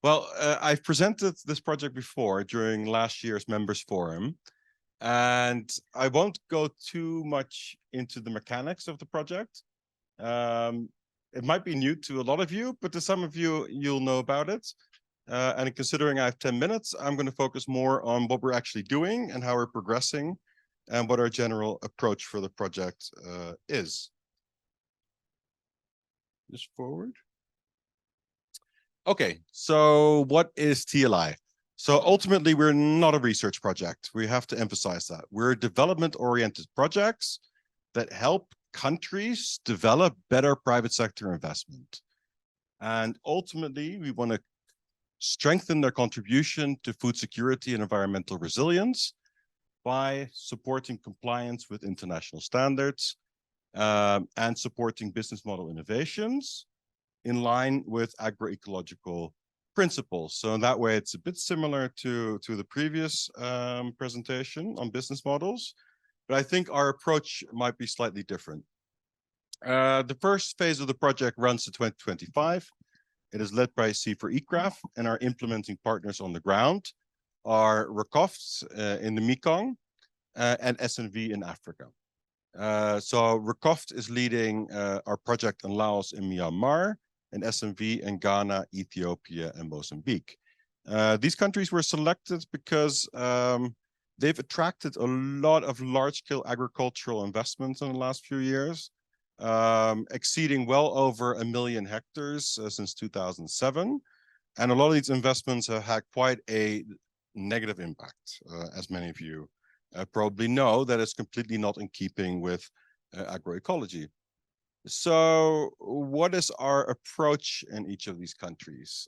Well, I've presented this project before during last year's members forum, and I won't go too much into the mechanics of the project. It might be new to a lot of you, but to some of you, you'll know about it. And considering I have 10 minutes, I'm going to focus more on what we're actually doing and how we're progressing and what our general approach for the project is. Just forward. Okay, so what is TLI? So ultimately, we're not a research project. We have to emphasize that. We're development-oriented projects that help countries develop better private sector investment. And ultimately, we want to strengthen their contribution to food security and environmental resilience by supporting compliance with international standards and supporting business model innovations in line with agroecological principles. So in that way, it's a bit similar to the previous presentation on business models, but I think our approach might be slightly different. The first phase of the project runs to 2025. It is led by CIFOR-ICRAF, and our implementing partners on the ground are Recoft in the Mekong and SNV in Africa. So Recoft is leading our project in Laos and Myanmar, and SNV in Ghana, Ethiopia, and Mozambique. These countries were selected because they've attracted a lot of large-scale agricultural investments in the last few years, exceeding well over 1 million hectares since 2007. And a lot of these investments have had quite a negative impact, as many of you probably know, that is completely not in keeping with agroecology. So what is our approach in each of these countries?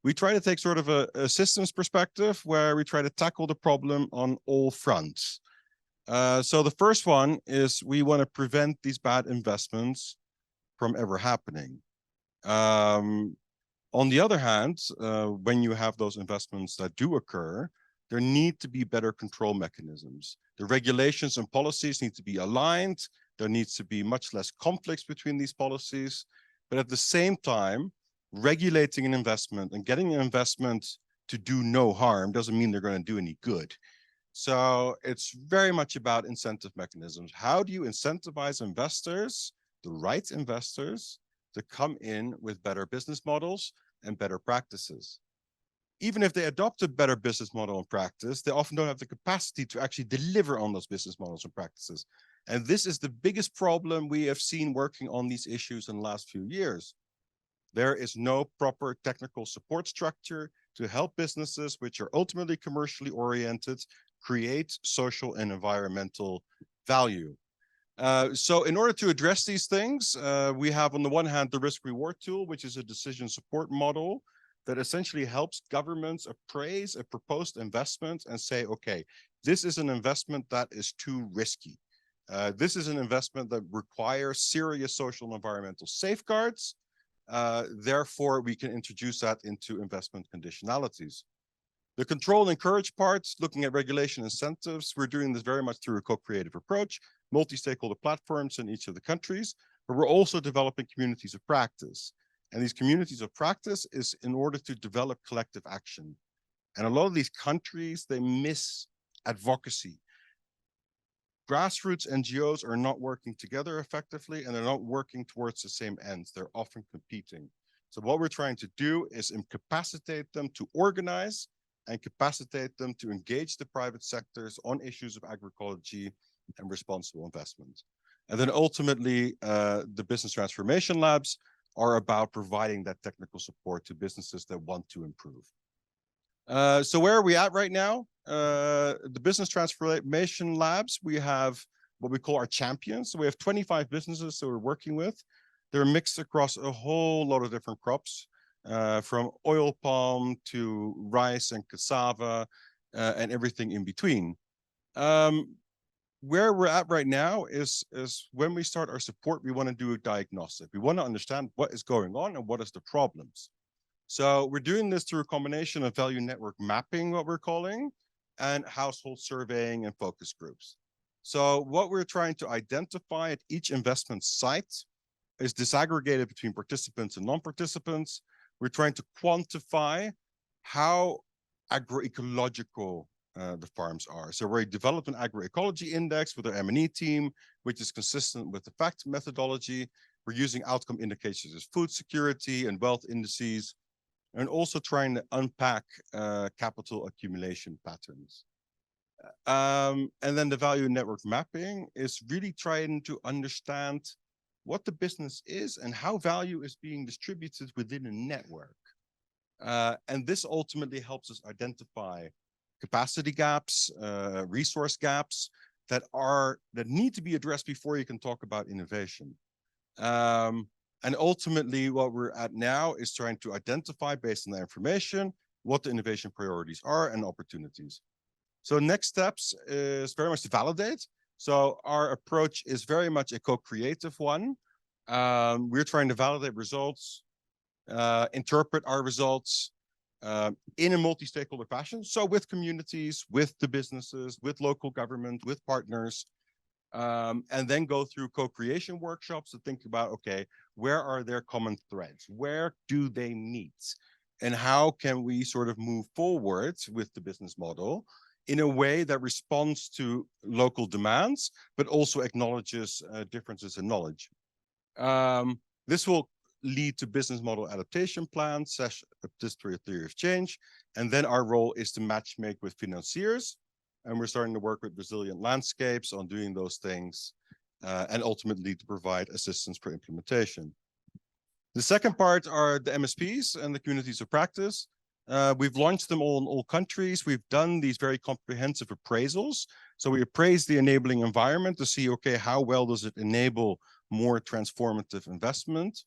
We try to take sort of a systems perspective where we try to tackle the problem on all fronts. So the first one is we want to prevent these bad investments from ever happening. On the other hand, when you have those investments that do occur, there need to be better control mechanisms. The regulations and policies need to be aligned. There needs to be much less conflicts between these policies. But at the same time, regulating an investment and getting an investment to do no harm doesn't mean they're going to do any good. So it's very much about incentive mechanisms. How do you incentivize investors, the right investors, to come in with better business models and better practices? Even if they adopt a better business model and practice, they often don't have the capacity to actually deliver on those business models and practices. And this is the biggest problem we have seen working on these issues in the last few years. There is no proper technical support structure to help businesses, which are ultimately commercially oriented, create social and environmental value. So in order to address these things, we have on the one hand the risk reward tool, which is a decision support model that essentially helps governments appraise a proposed investment and say, okay, this is an investment that is too risky. This is an investment that requires serious social and environmental safeguards. Therefore, we can introduce that into investment conditionalities. The control and encourage parts, looking at regulation incentives, we're doing this very much through a co-creative approach, multi-stakeholder platforms in each of the countries, but we're also developing communities of practice. And these communities of practice is in order to develop collective action. And a lot of these countries, they miss advocacy. Grassroots NGOs are not working together effectively, and they're not working towards the same ends. They're often competing. So what we're trying to do is incapacitate them to organize and capacitate them to engage the private sectors on issues of agroecology and responsible investment. And then ultimately, the business transformation labs are about providing that technical support to businesses that want to improve. So where are we at right now? The business transformation labs, we have what we call our champions. So we have 25 businesses that we're working with. They're mixed across a whole lot of different crops, from oil palm to rice and cassava and everything in between. Where we're at right now is when we start our support, we want to do a diagnostic. We want to understand what is going on and what is the problems. So we're doing this through a combination of value network mapping, what we're calling, and household surveying and focus groups. So what we're trying to identify at each investment site is disaggregated between participants and non-participants. we're trying to quantify how agroecological the farms are. So we developed an agroecology index with our M&E team, which is consistent with the FACT methodology. We're using outcome indicators as food security and wealth indices, and also trying to unpack capital accumulation patterns. And then the value network mapping is really trying to understand what the business is and how value is being distributed within a network. And this ultimately helps us identify capacity gaps, resource gaps that need to be addressed before you can talk about innovation. And ultimately, what we're at now is trying to identify, based on the information, what the innovation priorities are and opportunities. So next steps is very much to validate. So our approach is very much a co-creative one. We're trying to validate results, interpret our results in a multi-stakeholder fashion. So with communities, with the businesses, with local government, with partners, and then go through co-creation workshops to think about, okay, where are their common threads? Where do they meet? And how can we sort of move forward with the business model in a way that responds to local demands, but also acknowledges differences in knowledge. This will lead to business model adaptation plans, participatory theory of change, and then our role is to matchmake with financiers, and we're starting to work with resilient landscapes on doing those things, and ultimately to provide assistance for implementation. The second part are the MSPs and the communities of practice. We've launched them all in all countries. We've done these very comprehensive appraisals. So we appraise the enabling environment to see, okay, how well does it enable more transformative investment?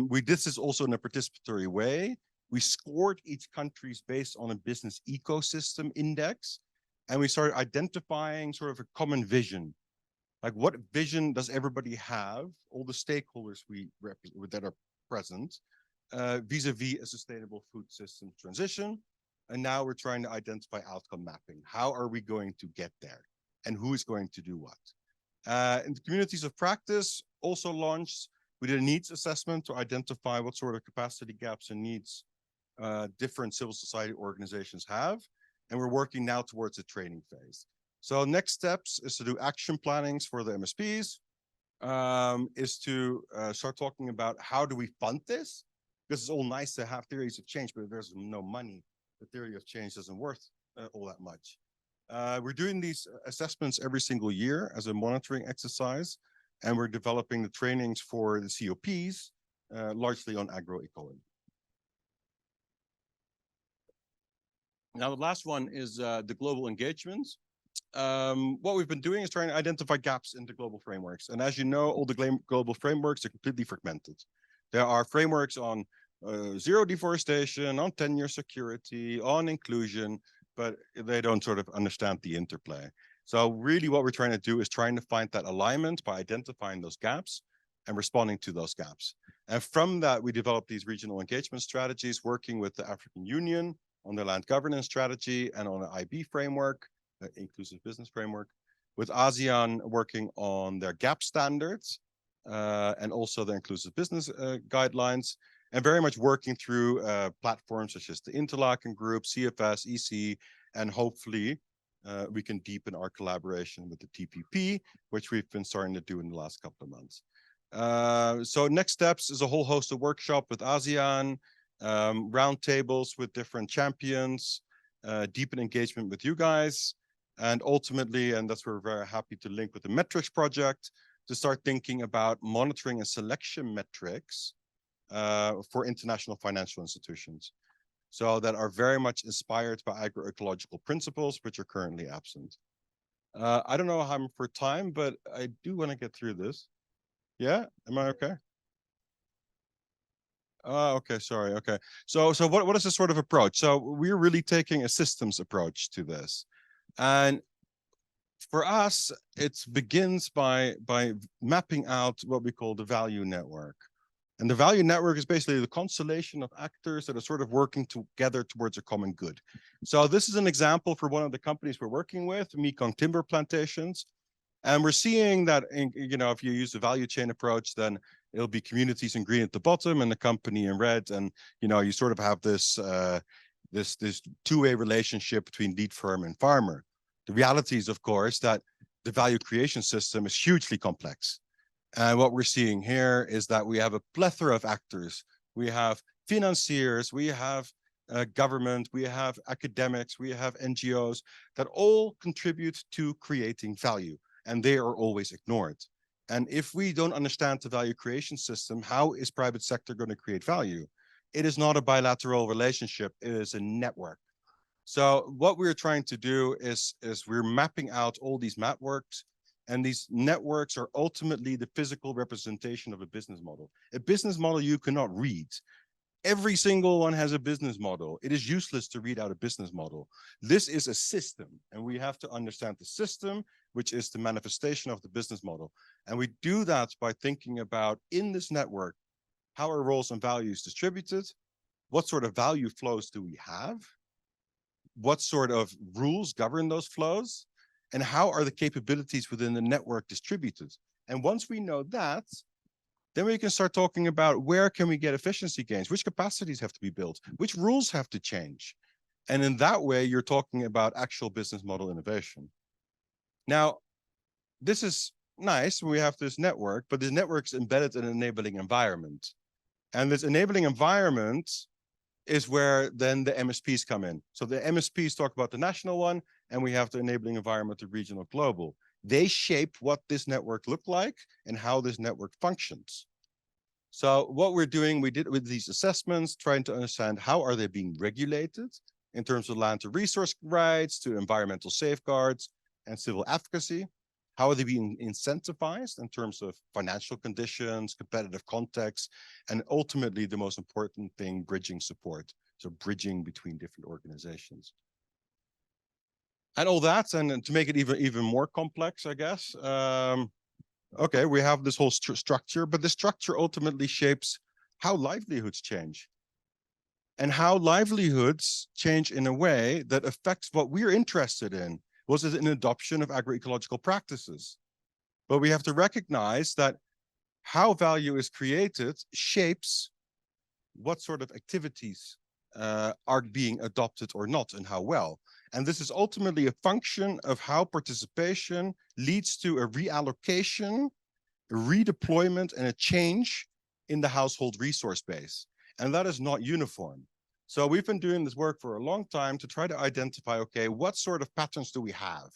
We did this also in a participatory way. We scored each country's based on a business ecosystem index, and we started identifying sort of a common vision. Like, what vision does everybody have, all the stakeholders that are present, vis-a-vis a sustainable food system transition. And now we're trying to identify outcome mapping. How are we going to get there? And who is going to do what? In the communities of practice, also launched, we did a needs assessment to identify what sort of capacity gaps and needs different civil society organizations have. And we're working now towards a training phase. So next steps is to do action plannings for the MSPs, is to start talking about how do we fund this? Because it's all nice to have theories of change, but if there's no money, the theory of change isn't worth all that much. We're doing these assessments every single year as a monitoring exercise, and we're developing the trainings for the COPs, largely on agroecology. Now, the last one is the global engagements. What we've been doing is trying to identify gaps in the global frameworks. And as you know, all the global frameworks are completely fragmented. There are frameworks on zero deforestation, on tenure security, on inclusion, but they don't sort of understand the interplay. So really what we're trying to do is trying to find that alignment by identifying those gaps and responding to those gaps. And from that, we developed these regional engagement strategies, working with the African Union on their land governance strategy and on an IB framework, inclusive business framework, with ASEAN working on their gap standards, and also the inclusive business guidelines, and very much working through platforms such as the Interlaken Group, CFS, EC, and hopefully we can deepen our collaboration with the TPP, which we've been starting to do in the last couple of months. So next steps is a whole host of workshops with ASEAN, roundtables with different champions, deepen engagement with you guys, and ultimately, and that's where we're very happy to link with the metrics project, to start thinking about monitoring and selection metrics for international financial institutions, so that are very much inspired by agroecological principles, which are currently absent. I don't know how I'm for time, but I do want to get through this. Yeah, am I okay? Okay, sorry. Okay, so what is this sort of approach? So we're really taking a systems approach to this, and for us, it begins by mapping out what we call the value network. And the value network is basically the constellation of actors that are sort of working together towards a common good. So this is an example for one of the companies we're working with, Mekong Timber Plantations. And we're seeing that, if you use the value chain approach, then it'll be communities in green at the bottom and the company in red. And, you sort of have this two-way relationship between lead firm and farmer. The reality is, of course, that the value creation system is hugely complex. And what we're seeing here is that we have a plethora of actors. We have financiers, we have government, we have academics, we have NGOs that all contribute to creating value, and they are always ignored. And if we don't understand the value creation system, how is private sector going to create value? It is not a bilateral relationship, it is a network. So what we're trying to do is we're mapping out all these networks, and these networks are ultimately the physical representation of a business model. A business model you cannot read. Every single one has a business model. It is useless to read out a business model. This is a system, and we have to understand the system, which is the manifestation of the business model. And we do that by thinking about, in this network, how are roles and values distributed? What sort of value flows do we have? What sort of rules govern those flows? And how are the capabilities within the network distributed? And once we know that, then we can start talking about where can we get efficiency gains, which capacities have to be built, which rules have to change. And in that way, you're talking about actual business model innovation. Now, this is nice. We have this network, but this network is embedded in an enabling environment. And this enabling environment is where then the MSPs come in. So the MSPs talk about the national one, and we have the enabling environment, the regional, global. They shape what this network look like and how this network functions. So what we're doing, we did with these assessments, trying to understand how are they being regulated in terms of land to resource rights, to environmental safeguards and civil advocacy. How are they being incentivized in terms of financial conditions, competitive context, and ultimately the most important thing, bridging support. So bridging between different organizations. And all that, and to make it even more complex, I guess. Okay, we have this whole structure, but the structure ultimately shapes how livelihoods change. And how livelihoods change in a way that affects what we're interested in. Was it an adoption of agroecological practices? But we have to recognize that how value is created shapes what sort of activities are being adopted or not, and how well. And this is ultimately a function of how participation leads to a reallocation, a redeployment, and a change in the household resource base. And that is not uniform. So we've been doing this work for a long time to try to identify, okay, what sort of patterns do we have?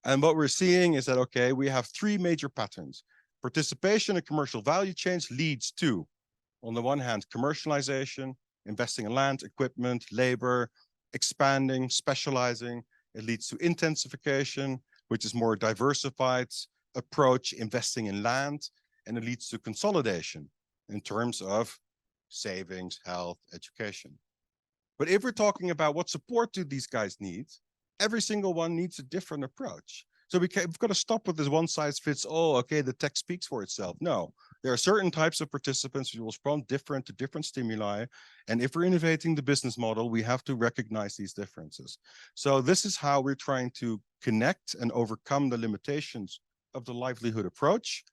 And what we're seeing is that, okay, we have three major patterns. Participation in commercial value chains leads to, on the one hand, commercialization, investing in land, equipment, labor, expanding, specializing. It leads to intensification, which is more diversified approach, investing in land, and it leads to consolidation in terms of savings, health, education. But if we're talking about what support do these guys need, every single one needs a different approach. So we've got to stop with this one size fits all, okay, the text speaks for itself. No, there are certain types of participants who will respond different to different stimuli. And if we're innovating the business model, we have to recognize these differences. So this is how we're trying to connect and overcome the limitations of the livelihood approach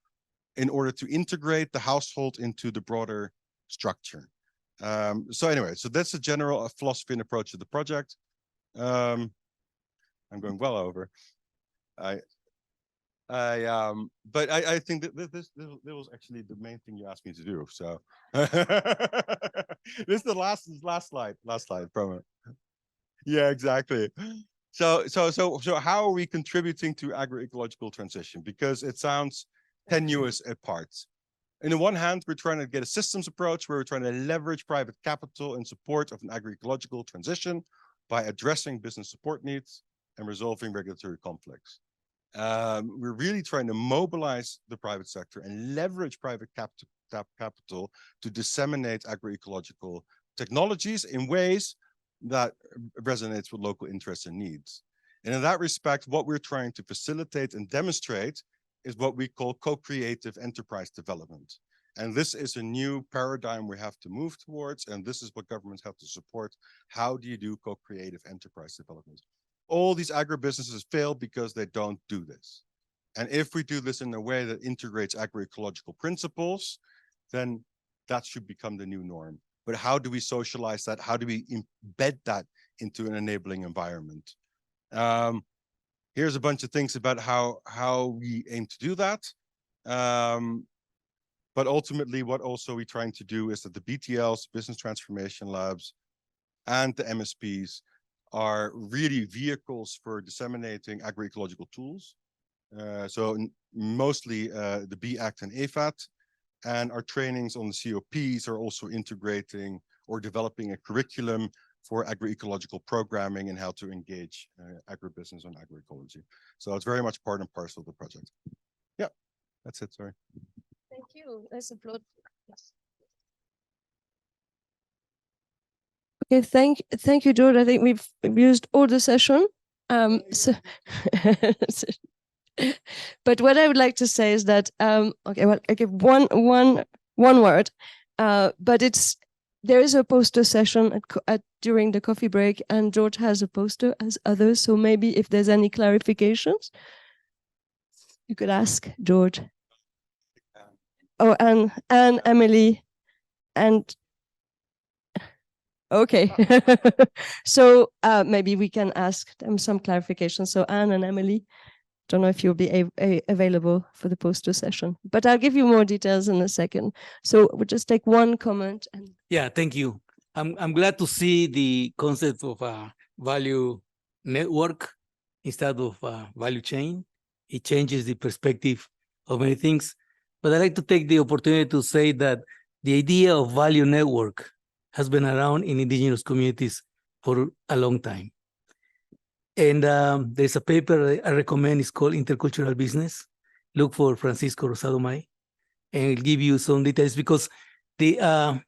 in order to integrate the household into the broader structure. So anyway, so that's a general philosophy and approach to the project. I'm going well over. But I think that this was actually the main thing you asked me to do. So this is the last slide from it. Yeah, exactly. So how are we contributing to agroecological transition? Because it sounds tenuous at parts. On the one hand, we're trying to get a systems approach where we're trying to leverage private capital in support of an agroecological transition by addressing business support needs and resolving regulatory conflicts. We're really trying to mobilize the private sector and leverage private capital to disseminate agroecological technologies in ways that resonates with local interests and needs. And in that respect, what we're trying to facilitate and demonstrate is what we call co-creative enterprise development. And this is a new paradigm we have to move towards, and this is what governments have to support. How do you do co-creative enterprise development? All these agribusinesses fail because they don't do this. And if we do this in a way that integrates agroecological principles, then that should become the new norm. But how do we socialize that? How do we embed that into an enabling environment? Here's a bunch of things about how we aim to do that. But ultimately, what also we're trying to do is that the BTLs, business transformation labs, and the MSPs are really vehicles for disseminating agroecological tools. So mostly the B Act and AFAT, and our trainings on the COPs are also integrating or developing a curriculum for agroecological programming and how to engage agribusiness on agroecology. So it's very much part and parcel of the project. Yeah, that's it, sorry. Thank you. Let's applaud. Yes. Okay, thank you, George. I think we've used all the session. But what I would like to say is that okay, well, I give one word, but there is a poster session during the coffee break, and George has a poster as others. So maybe if there's any clarifications, you could ask George. Oh, and Emily, and okay. So maybe we can ask them some clarification. So Anne and Emily, don't know if you'll be available for the poster session, but I'll give you more details in a second. So we'll just take one comment. And yeah, thank you. I'm glad to see the concept of a value network instead of a value chain. It changes the perspective of many things. But I'd like to take the opportunity to say that the idea of value network has been around in indigenous communities for a long time. And there's a paper I recommend, it's called Intercultural Business. Look for Francisco Rosado May, and it'll give you some details, because the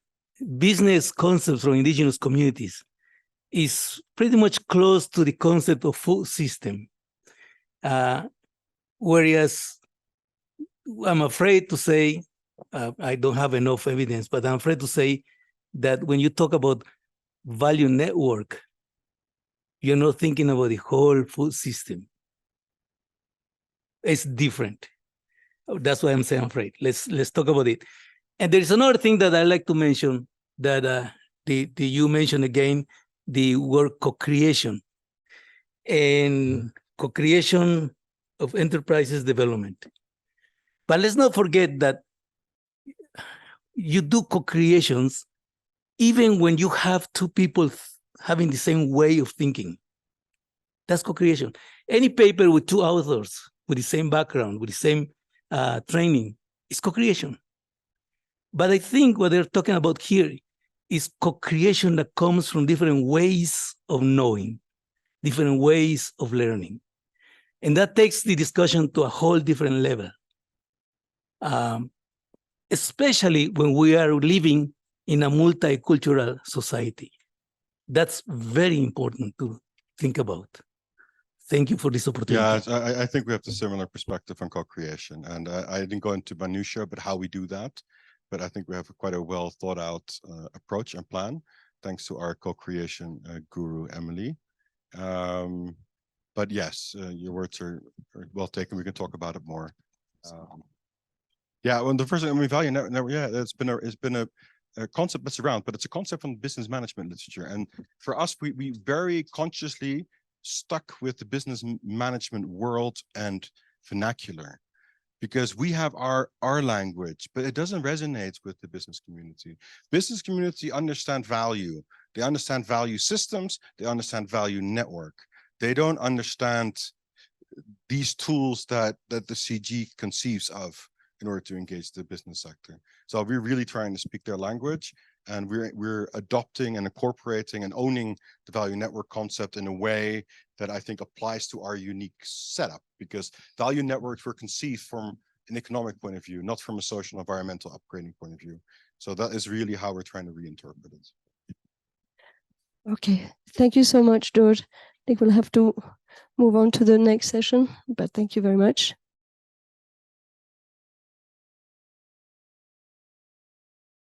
business concepts from indigenous communities is pretty much close to the concept of food system. Whereas I'm afraid to say, I don't have enough evidence, but I'm afraid to say that when you talk about value network, you're not thinking about the whole food system. It's different. That's why I'm saying I'm afraid. Let's talk about it. And there is another thing that I like to mention, that you mentioned again, the word co-creation and co-creation of enterprises development. But let's not forget that you do co-creations even when you have two people having the same way of thinking. That's co-creation. Any paper with two authors with the same background, with the same training, is co-creation. But I think what they're talking about here is co-creation that comes from different ways of knowing, different ways of learning. And that takes the discussion to a whole different level. Especially when we are living in a multicultural society. That's very important to think about. Thank you for this opportunity. Yeah, I think we have the similar perspective on co-creation, and I didn't go into minutiae, but how we do that. But I think we have quite a well thought out approach and plan, thanks to our co-creation guru, Emily. But yes, your words are well taken. We can talk about it more. Yeah, well, the first thing, I mean, value network, yeah, it's been a concept that's around, but it's a concept from business management literature. And for us, we very consciously stuck with the business management world and vernacular, because we have our language, but it doesn't resonate with the business community. Business community understand value. They understand value systems. They understand value network. They don't understand these tools that the CG conceives of in order to engage the business sector. So we're really trying to speak their language, and we're adopting and incorporating and owning the value network concept in a way that I think applies to our unique setup, because value networks were conceived from an economic point of view, not from a social environmental upgrading point of view. So that is really how we're trying to reinterpret it. okay, thank you so much, George. I think we'll have to move on to the next session, but thank you very much.